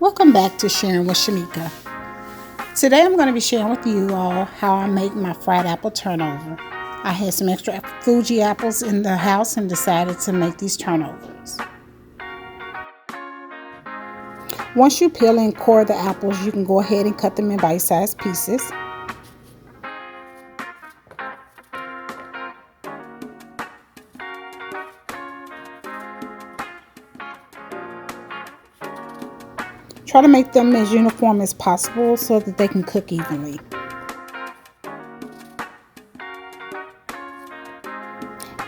Welcome back to Sharing with Shamika. Today I'm going to be sharing with you all how I make my fried apple turnover. I had some extra Fuji apples in the house and decided to make these turnovers. Once you peel and core the apples, you can go ahead and cut them in bite-sized pieces. Try to make them as uniform as possible so that they can cook evenly.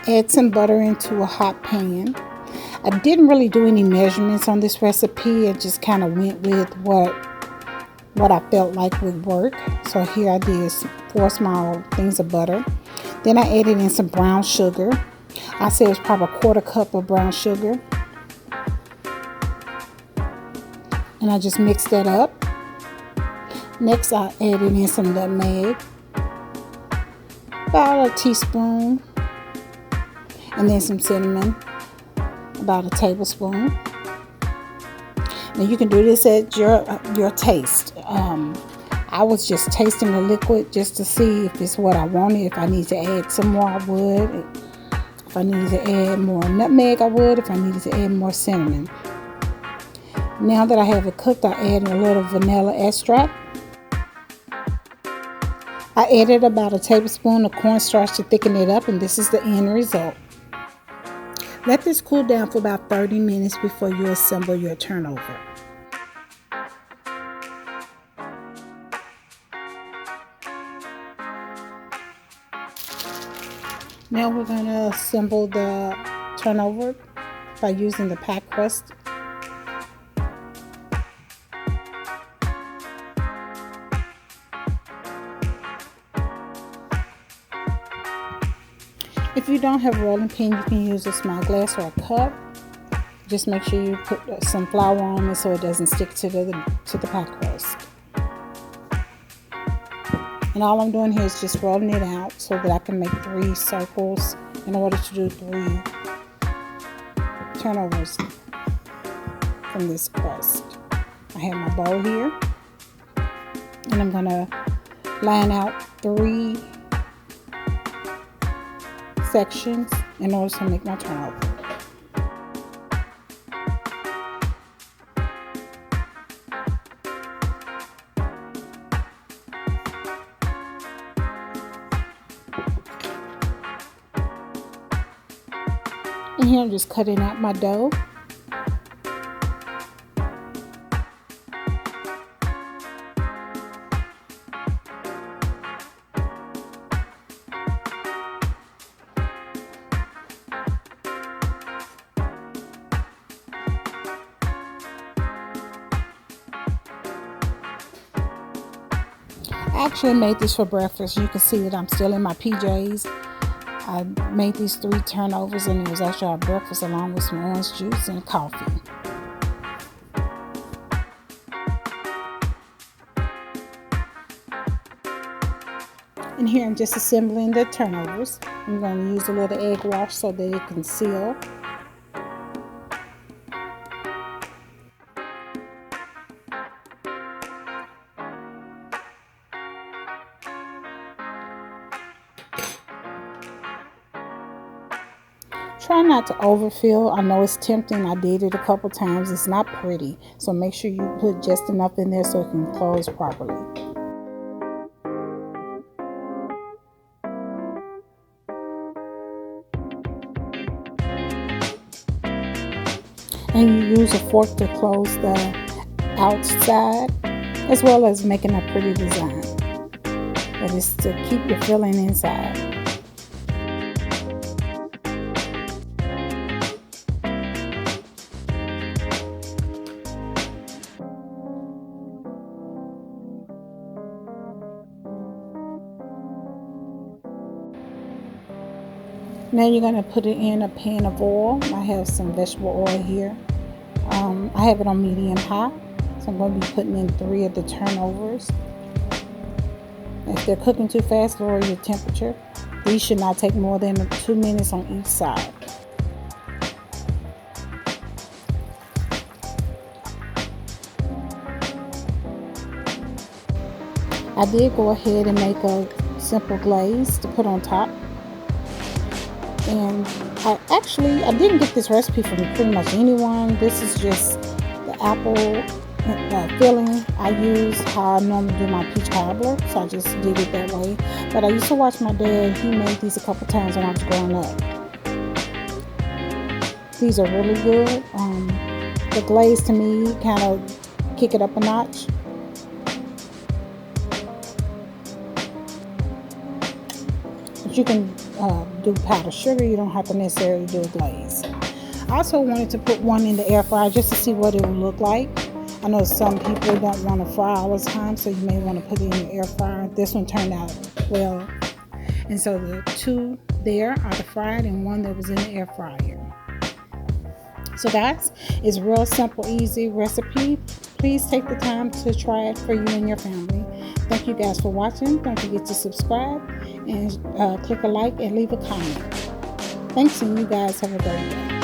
Add some butter into a hot pan. I didn't really do any measurements on this recipe. I just kind of went with what I felt like would work. So here I did 4 small things of butter. Then I added in some brown sugar. I say it's probably a 1/4 cup of brown sugar. And I just mixed that up. Next I added in some nutmeg, about a teaspoon, and then some cinnamon, about a tablespoon. Now you can do this at your taste. I was just tasting the liquid just to see if it's what I wanted. If I need to add some more, I would. If I needed to add more nutmeg, I would. If I needed to add more cinnamon. Now that I have it cooked, I add a little vanilla extract. I added about a tablespoon of cornstarch to thicken it up, and this is the end result. Let this cool down for about 30 minutes before you assemble your turnover. Now we're going to assemble the turnover by using the pie crust. If you don't have a rolling pin, you can use a small glass or a cup. Just make sure you put some flour on it so it doesn't stick to the pie crust. And all I'm doing here is just rolling it out so that I can make 3 circles in order to do 3 turnovers from this crust. I have my bowl here, and I'm going to line out 3 sections in order to make my turnover. And here I'm just cutting out my dough. I actually made this for breakfast. You can see that I'm still in my PJs. I made these 3 turnovers, and it was actually our breakfast along with some orange juice and coffee. And here I'm just assembling the turnovers. I'm going to use a little egg wash so that it can seal. Try not to overfill. I know it's tempting. I did it a couple times. It's not pretty. So make sure you put just enough in there so it can close properly. And you use a fork to close the outside, as well as making a pretty design. But it's to keep your filling inside. Now you're going to put it in a pan of oil. I have some vegetable oil here. I have it on medium high. So I'm going to be putting in 3 of the turnovers. If they're cooking too fast, lower your temperature. These should not take more than 2 minutes on each side. I did go ahead and make a simple glaze to put on top. And I didn't get this recipe from pretty much anyone. This is just the apple filling I use, how I normally do my peach cobbler. So I just did it that way. But I used to watch my dad. He made these a couple times when I was growing up. These are really good. The glaze to me kind of kick it up a notch. But you can do powdered sugar. You don't have to necessarily do a glaze. I also wanted to put one in the air fryer just to see what it would look like. I know some people don't want to fry all the time, so you may want to put it in the air fryer. This one turned out well. And so the two there are the fried and one that was in the air fryer. So guys, it's a real simple, easy recipe. Please take the time to try it for you and your family. Thank you guys for watching. Don't forget to subscribe and click a like and leave a comment. Thanks, and you guys have a great day.